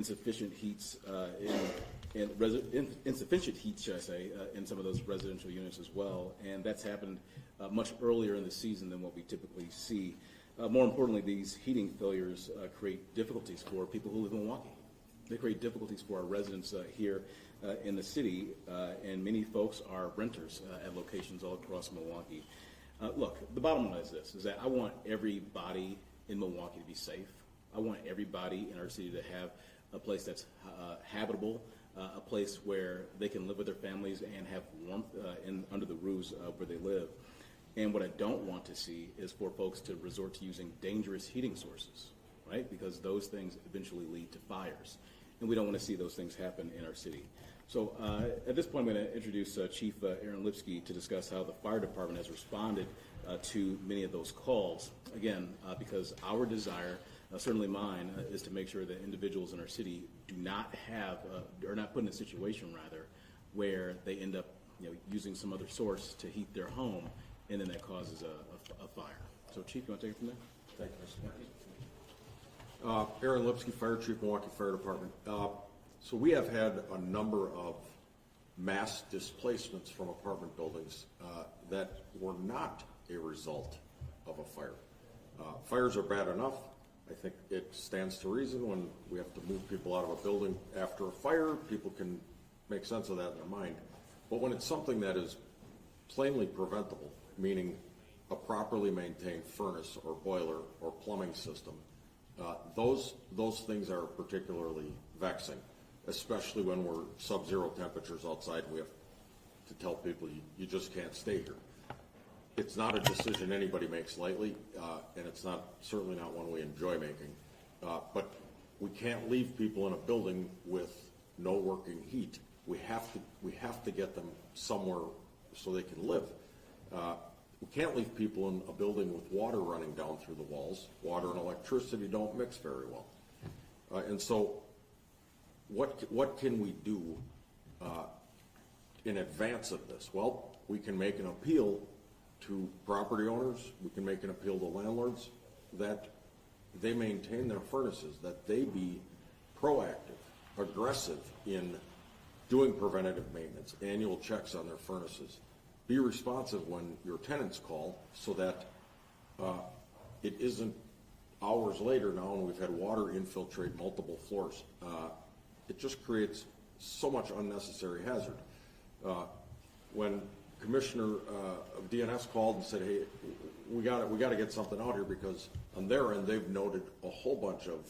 insufficient heats insufficient heat, should I say, in some of those residential units as well, and that's happened much earlier in the season than what we typically see. More importantly, these heating failures create difficulties for people who live in Milwaukee. They create difficulties for our residents here in the city, and many folks are renters at locations all across Milwaukee. Look, the bottom line is this, is that I want everybody in Milwaukee to be safe. I want everybody in our city to have a place that's habitable, a place where they can live with their families and have warmth under the roofs where they live. And what I don't want to see is for folks to resort to using dangerous heating sources, right? Because those things eventually lead to fires. And we don't want to see those things happen in our city. So at this point, I'm going to introduce Chief Aaron Lipski to discuss how the fire department has responded to many of those calls. Again, because our desire, certainly mine, is to make sure that individuals in our city do not have, or not put in a situation rather, where they end up, using some other source to heat their home, and then that causes a fire. So, Chief, you want to take it from there? Thank you, Mr. Aaron Lipski, Fire Chief, Milwaukee Fire Department. So we have had a number of mass displacements from apartment buildings that were not a result of a fire. Fires are bad enough. I think it stands to reason when we have to move people out of a building after a fire, people can make sense of that in their mind. But when it's something that is plainly preventable, meaning a properly maintained furnace or boiler or plumbing system, those things are particularly vexing, especially when we're sub-zero temperatures outside and we have to tell people you just can't stay here. It's not a decision anybody makes lightly, and it's certainly not one we enjoy making. But we can't leave people in a building with no working heat. We have to get them somewhere so they can live. We can't leave people in a building with water running down through the walls. Water and electricity don't mix very well. And so what can we do in advance of this? Well, we can make an appeal to property owners, we can make an appeal to landlords that they maintain their furnaces, that they be proactive, aggressive in doing preventative maintenance, annual checks on their furnaces. Be responsive when your tenants call so that it isn't hours later now and we've had water infiltrate multiple floors. It just creates so much unnecessary hazard. When Commissioner of DNS called and said, "Hey, we got to get something out here," because on their end they've noted a whole bunch of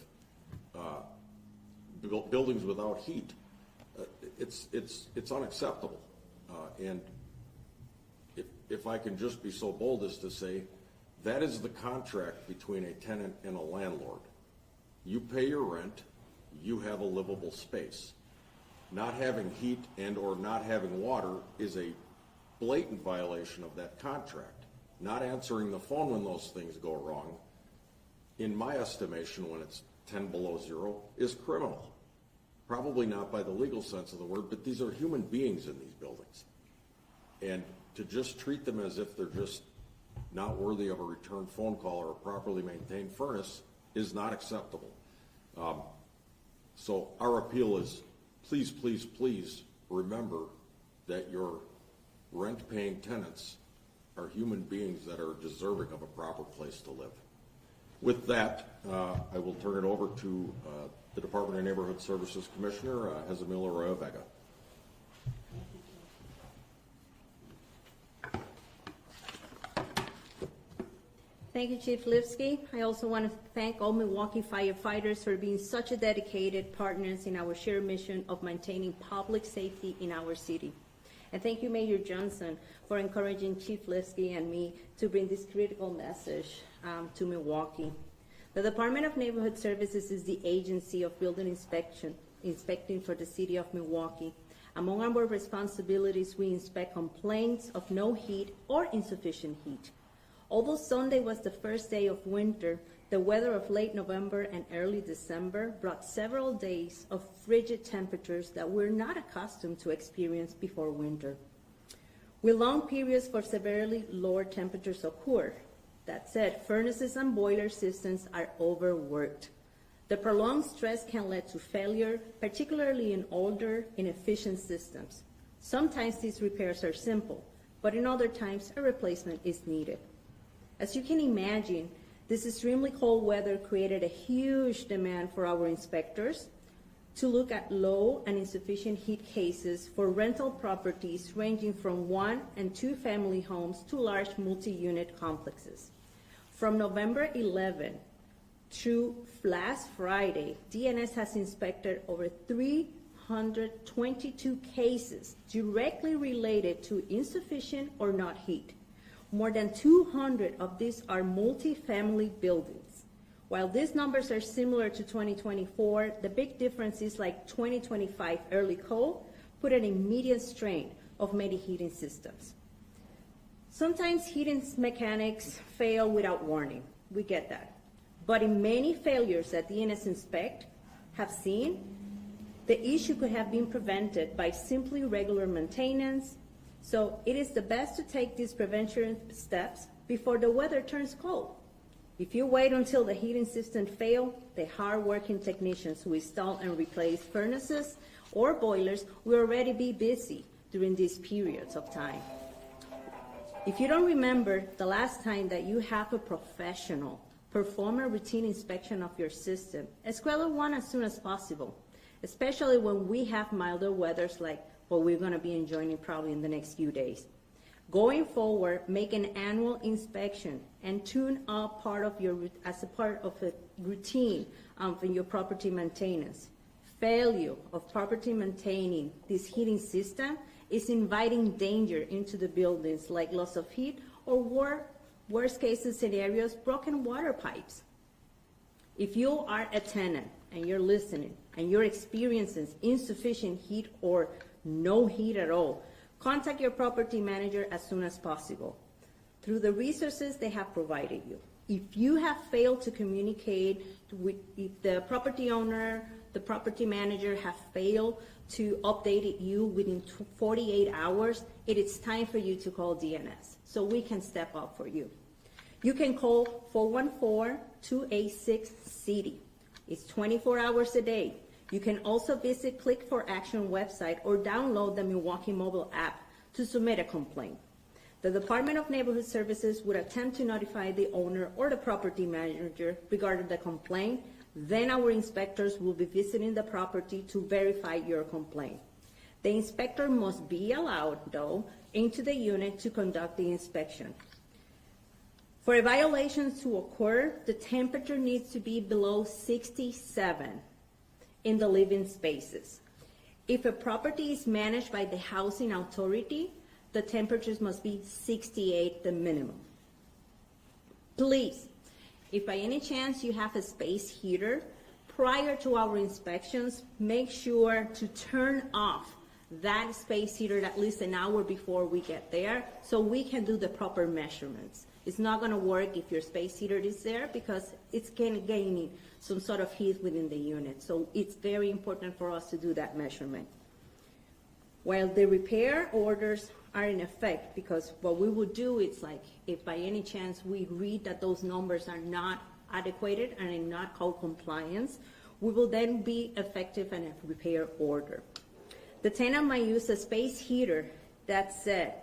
buildings without heat. It's unacceptable, and if I can just be so bold as to say, that is the contract between a tenant and a landlord. You pay your rent, you have a livable space. Not having heat and or not having water is a blatant violation of that contract. Not answering the phone when those things go wrong, in my estimation, when it's 10 below zero, is criminal. Probably not by the legal sense of the word, but these are human beings in these buildings. And to just treat them as if they're just not worthy of a return phone call or a properly maintained furnace is not acceptable. So our appeal is, please, please, please remember that your rent-paying tenants are human beings that are deserving of a proper place to live. With that, I will turn it over to the Department of Neighborhood Services Commissioner, Jezamil Arroyo-Vega. Thank you, Chief Lipski. I also want to thank all Milwaukee firefighters for being such a dedicated partners in our shared mission of maintaining public safety in our city. And thank you, Mayor Johnson, for encouraging Chief Lipski and me to bring this critical message to Milwaukee. The Department of Neighborhood Services is the agency of building inspecting for the city of Milwaukee. Among our responsibilities, we inspect complaints of no heat or insufficient heat. Although Sunday was the first day of winter, the weather of late November and early December brought several days of frigid temperatures that we're not accustomed to experience before winter. With long periods for severely lower temperatures occur. That said, furnaces and boiler systems are overworked. The prolonged stress can lead to failure, particularly in older, inefficient systems. Sometimes these repairs are simple, but in other times a replacement is needed. As you can imagine, this extremely cold weather created a huge demand for our inspectors to look at low and insufficient heat cases for rental properties ranging from 1 and 2 family homes to large multi-unit complexes. From November 11 through last Friday, DNS has inspected over 322 cases directly related to insufficient or not heat. More than 200 of these are multi-family buildings. While these numbers are similar to 2024, the big difference is like 2025 early cold put an immediate strain of many heating systems. Sometimes heating mechanics fail without warning. We get that. But in many failures that DNS inspect have seen, the issue could have been prevented by simply regular maintenance. So it is the best to take these prevention steps before the weather turns cold. If you wait until the heating system fails, the hard-working technicians who install and replace furnaces or boilers will already be busy during these periods of time. If you don't remember the last time that you have a professional perform a routine inspection of your system, schedule one as soon as possible, especially when we have milder weathers like what we're going to be enjoying probably in the next few days. Going forward, make an annual inspection and tune up as a part of a routine in your property maintenance. Failure of property maintaining this heating system is inviting danger into the buildings like loss of heat or worst case scenarios, broken water pipes. If you are a tenant and you're listening and you're experiencing insufficient heat or no heat at all, contact your property manager as soon as possible through the resources they have provided you. If you have failed to communicate if the property owner, the property manager have failed to update you within 48 hours, it is time for you to call DNS so we can step up for you. You can call 414-286-CITY. It's 24 hours a day. You can also visit Click for Action website or download the Milwaukee mobile app to submit a complaint. The Department of Neighborhood Services would attempt to notify the owner or the property manager regarding the complaint. Then our inspectors will be visiting the property to verify your complaint. The inspector must be allowed, though, into the unit to conduct the inspection. For a violation to occur, the temperature needs to be below 67 in the living spaces. If a property is managed by the housing authority, the temperatures must be 68 the minimum. Please, if by any chance you have a space heater, prior to our inspections, make sure to turn off that space heater at least an hour before we get there so we can do the proper measurements. It's not going to work if your space heater is there because it's gaining some sort of heat within the unit. So it's very important for us to do that measurement. While the repair orders are in effect, because what we would do is like if by any chance we read that those numbers are not adequate and are not code compliance, we will then be effective in a repair order. The tenant might use a space heater. That said,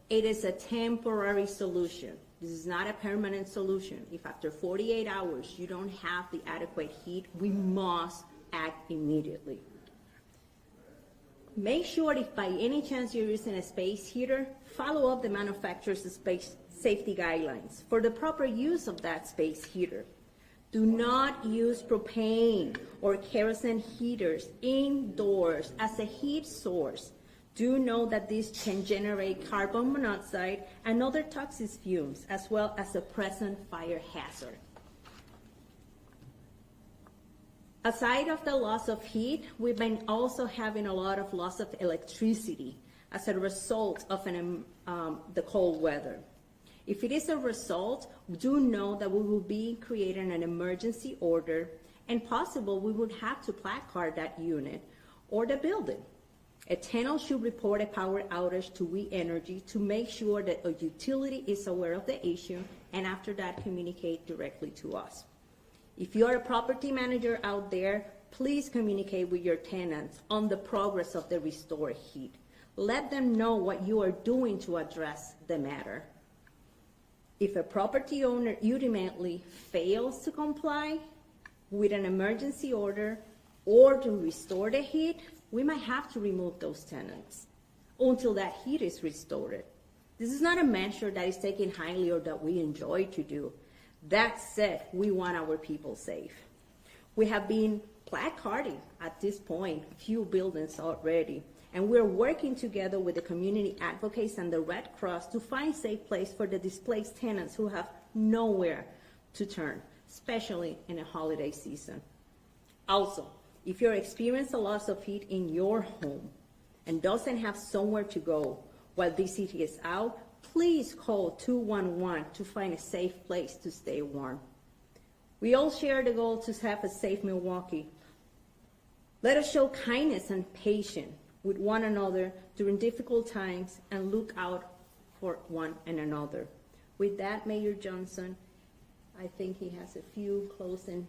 it is a temporary solution. This is not a permanent solution. If after 48 hours you don't have the adequate heat, we must act immediately. Make sure if by any chance you're using a space heater, follow up the manufacturer's space safety guidelines for the proper use of that space heater. Do not use propane or kerosene heaters indoors as a heat source. Do know that these can generate carbon monoxide and other toxic fumes, as well as a present fire hazard. Aside of the loss of heat, we've been also having a lot of loss of electricity as a result of the cold weather. If it is a result, do know that we will be creating an emergency order, and possible we would have to placard that unit or the building. A tenant should report a power outage to We Energy to make sure that a utility is aware of the issue, and after that communicate directly to us. If you're a property manager out there, please communicate with your tenants on the progress of the restored heat. Let them know what you are doing to address the matter. If a property owner ultimately fails to comply with an emergency order or to restore the heat, we might have to remove those tenants until that heat is restored. This is not a measure that is taken highly or that we enjoy to do. That said, we want our people safe. We have been placarding at this point a few buildings already, and we're working together with the community advocates and the Red Cross to find safe place for the displaced tenants who have nowhere to turn, especially in a holiday season. Also, if you're experiencing a loss of heat in your home and doesn't have somewhere to go while this heat is out, please call 211 to find a safe place to stay warm. We all share the goal to have a safe Milwaukee. Let us show kindness and patience with one another during difficult times and look out for one and another. With that, Mayor Johnson, I think he has a few closing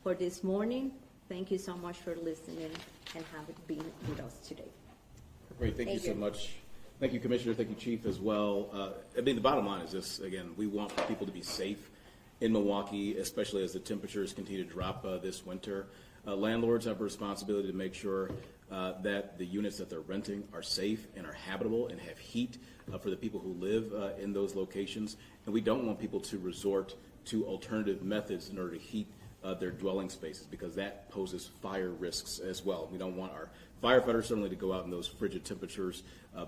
for this morning. Thank you so much for listening and having been with us today. Great, thank you so much. Thank you, Commissioner. Thank you, Chief, as well. I mean, the bottom line is this, again, we want people to be safe in Milwaukee, especially as the temperatures continue to drop this winter. Landlords have a responsibility to make sure that the units that they're renting are safe and are habitable and have heat for the people who live in those locations. And we don't want people to resort to alternative methods in order to heat their dwelling spaces, because that poses fire risks as well. We don't want our firefighters certainly to go out in those frigid temperatures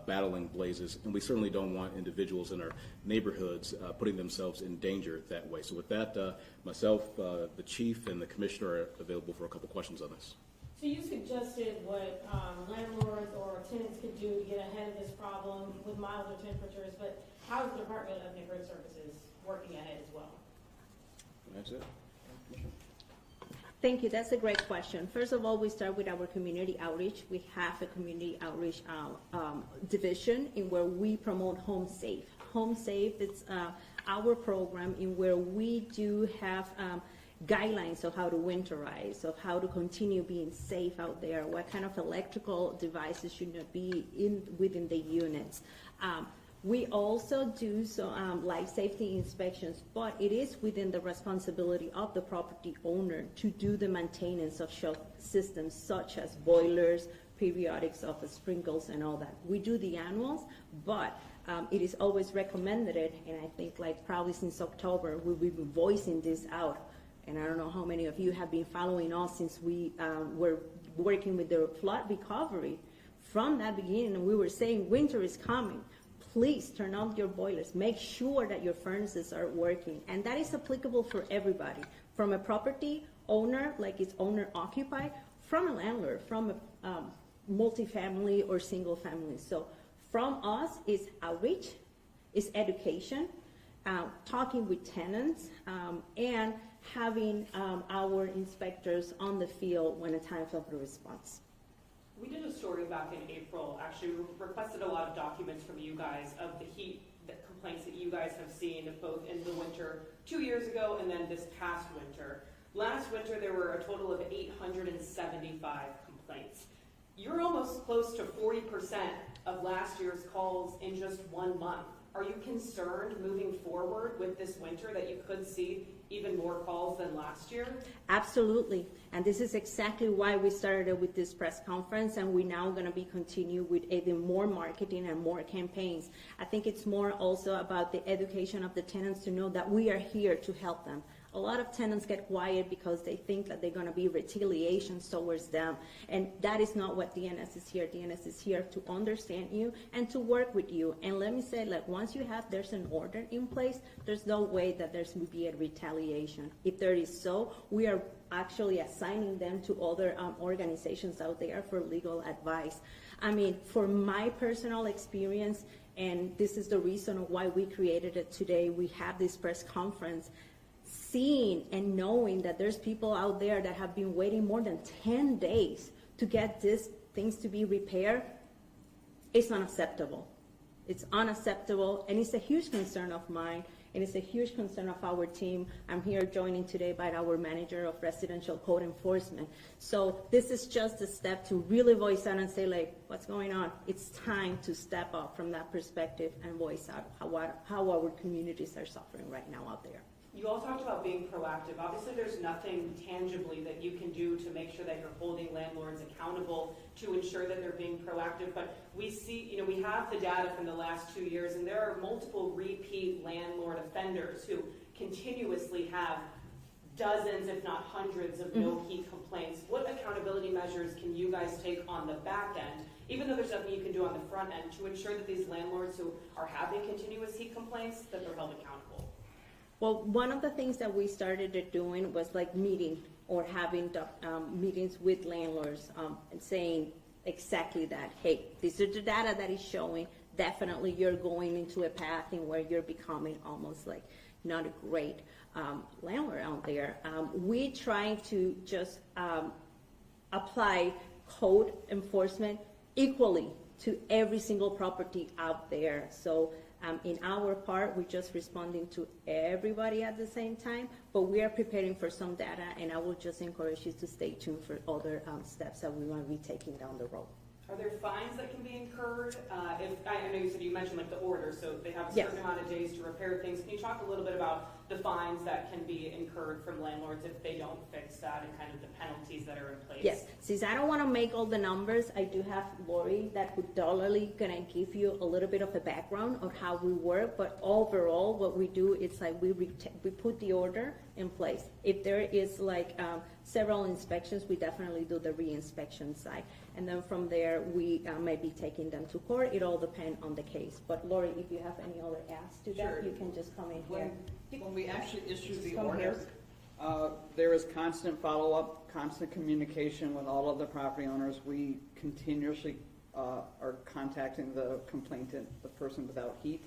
battling blazes, and we certainly don't want individuals in our neighborhoods putting themselves in danger that way. So with that, myself, the Chief, and the Commissioner are available for a couple questions on this. So you suggested what landlords or tenants could do to get ahead of this problem with milder temperatures, but how is the Department of Neighborhood Services working at it as well? That's it. Thank you. That's a great question. First of all, we start with our community outreach. We have a community outreach division in where we promote Home Safe. Home Safe is our program in where we do have guidelines of how to winterize, of how to continue being safe out there, what kind of electrical devices should not be within the units. We also do life safety inspections, but it is within the responsibility of the property owner to do the maintenance of shock systems such as boilers, periodics of sprinkles and all that. We do the annuals, but it is always recommended, and I think like probably since October, we've been voicing this out. And I don't know how many of you have been following us since we were working with the flood recovery. From that beginning, we were saying winter is coming. Please turn off your boilers. Make sure that your furnaces are working. And that is applicable for everybody, from a property owner, like it's owner occupied, from a landlord, from a multifamily or single family. So from us is outreach, is education, talking with tenants, and having our inspectors on the field when a time of the response. We did a story back in April, actually requested a lot of documents from you guys of the heat complaints that you guys have seen both in the winter 2 years ago and then this past winter. Last winter there were a total of 875 complaints. You're almost close to 40% of last year's calls in just 1 month. Are you concerned moving forward with this winter that you could see even more calls than last year? Absolutely. And this is exactly why we started with this press conference, and we're now going to be continue with even more marketing and more campaigns. I think it's more also about the education of the tenants to know that we are here to help them. A lot of tenants get quiet because they think that they're going to be retaliations towards them, and that is not what DNS is here. DNS is here to understand you and to work with you. And let me say, like, once you have, there's an order in place, there's no way that there's going to be a retaliation. If there is so, we are actually assigning them to other organizations out there for legal advice. I mean, for my personal experience, and this is the reason why we created it today, we have this press conference, seeing and knowing that there's people out there that have been waiting more than 10 days to get these things to be repaired, it's unacceptable. It's unacceptable, and it's a huge concern of mine. and it's a huge concern of our team. I'm here joining today by our manager of residential code enforcement. So this is just a step to really voice out and say, like, what's going on? It's time to step up from that perspective and voice out how our communities are suffering right now out there. You all talked about being proactive. Obviously, there's nothing tangibly that you can do to make sure that you're holding landlords accountable to ensure that they're being proactive. But we see, we have the data from the last 2 years, and there are multiple repeat landlord offenders who continuously have dozens, if not hundreds, of no heat complaints. What accountability measures can you guys take on the back end, even though there's nothing you can do on the front end, to ensure that these landlords who are having continuous heat complaints, that they're held accountable? Well, one of the things that we started doing was like meeting or having meetings with landlords and saying exactly that. Hey, this is the data that is showing. Definitely you're going into a path in where you're becoming almost like not a great landlord out there. We try to just apply code enforcement equally to every single property out there. So in our part, we're just responding to everybody at the same time, but we are preparing for some data, and I will just encourage you to stay tuned for other steps that we want to be taking down the road. Are there fines that can be incurred? If I know you mentioned like the order, so they have a Yes. certain amount of days to repair things. Can you talk a little bit about the fines that can be incurred from landlords if they don't fix that, and kind of the penalties that are in place? Yes, since I don't want to make all the numbers, I do have Lori that would dollarly gonna give you a little bit of a background of how we work, but overall, what we do is like we put the order in place. If there is like several inspections, we definitely do the re-inspection side. And then from there, we may be taking them to court. It all depends on the case. But Lori, if you have any other asks to that, Sure. you can just come in here. When we actually issue the Come order, there is constant follow-up, constant communication with all of the property owners. We continuously are contacting the complainant, the person without heat.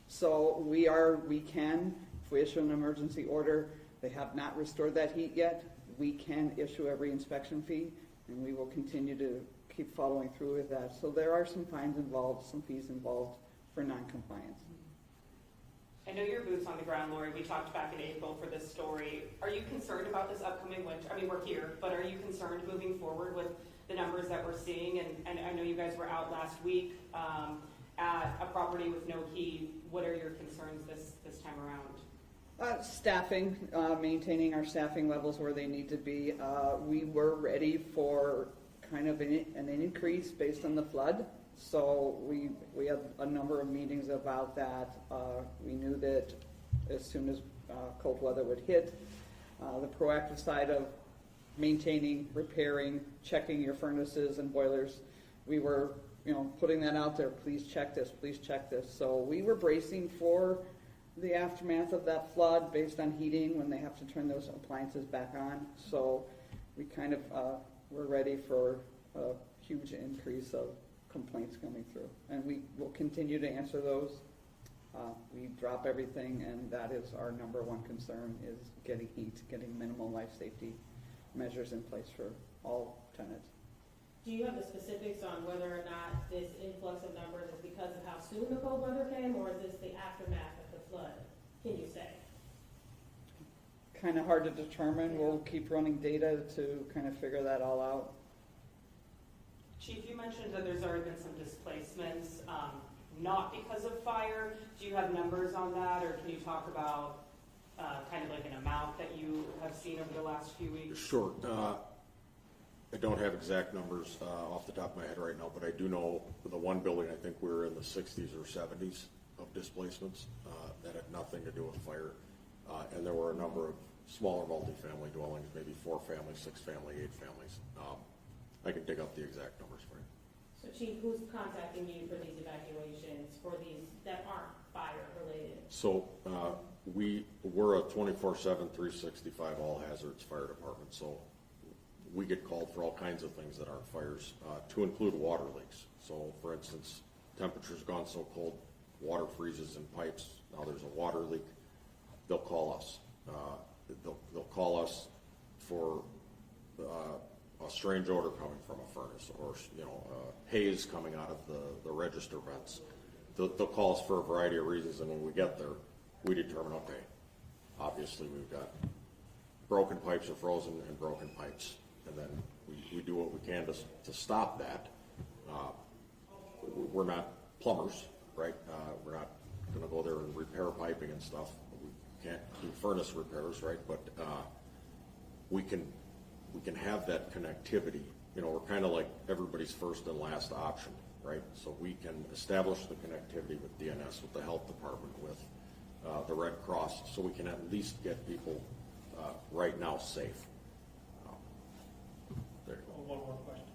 So we can, if we issue an emergency order, they have not restored that heat yet, we can issue a re-inspection fee, and we will continue to keep following through with that. So there are some fines involved, some fees involved for non-compliance. I know your boots on the ground, Lori. We talked back in April for this story. Are you concerned about this upcoming winter? I mean, we're here, but are you concerned moving forward with the numbers that we're seeing? And I know you guys were out last week at a property with no heat. What are your concerns this time around? Staffing, maintaining our staffing levels where they need to be. We were ready for kind of an increase based on the flood. So we had a number of meetings about that. We knew that as soon as cold weather would hit, the proactive side of maintaining, repairing, checking your furnaces and boilers, we were putting that out there. Please check this, please check this. So we were bracing for the aftermath of that flood based on heating when they have to turn those appliances back on. So we kind of were ready for a huge increase of complaints coming through. And we will continue to answer those. We drop everything, and that is our number one concern, is getting heat, getting minimal life safety measures in place for all tenants. Do you have the specifics on whether or not this influx of numbers is because of how soon the cold weather came, or is this the aftermath of the flood? Can you say? Kind of hard to determine. We'll keep running data to kind of figure that all out. Chief, you mentioned that there's already been some displacements, not because of fire. Do you have numbers on that, or can you talk about kind of like an amount that you have seen over the last few weeks? Sure. I don't have exact numbers off the top of my head right now, but I do know the one building, I think we were in the 60s or 70s of displacements that had nothing to do with fire. And there were a number of smaller multifamily dwellings, maybe 4 families, 6 families, 8 families. I can dig up the exact numbers for you. So Chief, who's contacting you for these evacuations, for these that aren't fire related? So we're a 24/7, 365 all hazards fire department. So we get called for all kinds of things that aren't fires, to include water leaks. So for instance, temperature's gone so cold, water freezes in pipes. Now there's a water leak. They'll call us. They'll call us for a strange odor coming from a furnace, or haze coming out of the register vents. They'll call us for a variety of reasons, and when we get there, we determine, okay, obviously we've got broken pipes are frozen and broken pipes. And then we do what we can to stop that. We're not plumbers, right? We're not gonna go there and repair piping and stuff. We can't do furnace repairs, right? But we can have that connectivity. You know, we're kind of like everybody's first and last option, right? So we can establish the connectivity with DNS, with the health department, with the Red Cross, so we can at least get people right now safe. There you go. One more question.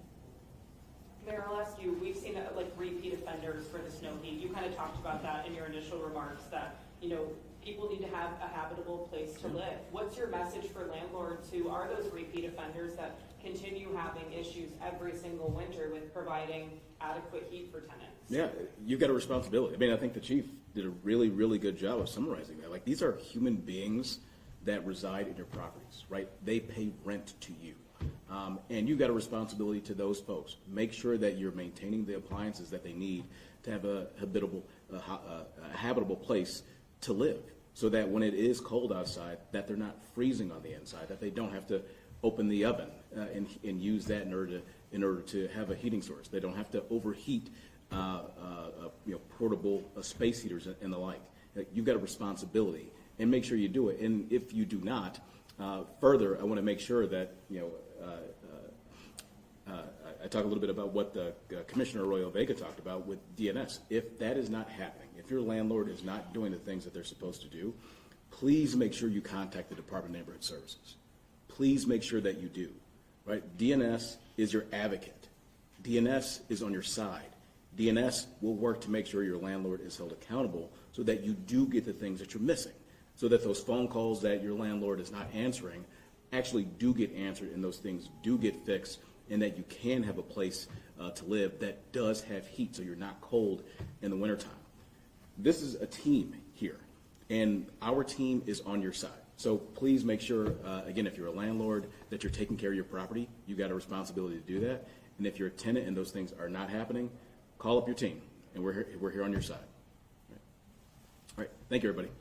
Mayor, I'll ask you, we've seen like repeat offenders for the snow heat. You kind of talked about that in your initial remarks that, you know, people need to have a habitable place to live. What's your message for landlords who are those repeat offenders that continue having issues every single winter with providing adequate heat for tenants? Yeah, you've got a responsibility. I mean, I think the chief did a really, really good job of summarizing that. Like, these are human beings that reside in your properties, right? They pay rent to you. And you've got a responsibility to those folks. Make sure that you're maintaining the appliances that they need to have a habitable place to live, so that when it is cold outside, that they're not freezing on the inside, that they don't have to open the oven and use that in order to have a heating source. They don't have to overheat portable space heaters and the like. You've got a responsibility, and make sure you do it. And if you do not, further, I want to make sure that I talk a little bit about what the Commissioner Arroyo-Vega talked about with DNS. If that is not happening, if your landlord is not doing the things that they're supposed to do, please make sure you contact the Department of Neighborhood Services. Please make sure that you do, right? DNS is your advocate. DNS is on your side. DNS will work to make sure your landlord is held accountable so that you do get the things that you're missing, so that those phone calls that your landlord is not answering actually do get answered and those things do get fixed, and that you can have a place to live that does have heat so you're not cold in the wintertime. This is a team here, and our team is on your side. So please make sure, again, if you're a landlord, that you're taking care of your property. You've got a responsibility to do that. And if you're a tenant and those things are not happening, call up your team, and we're here on your side. All right. Thank you, everybody.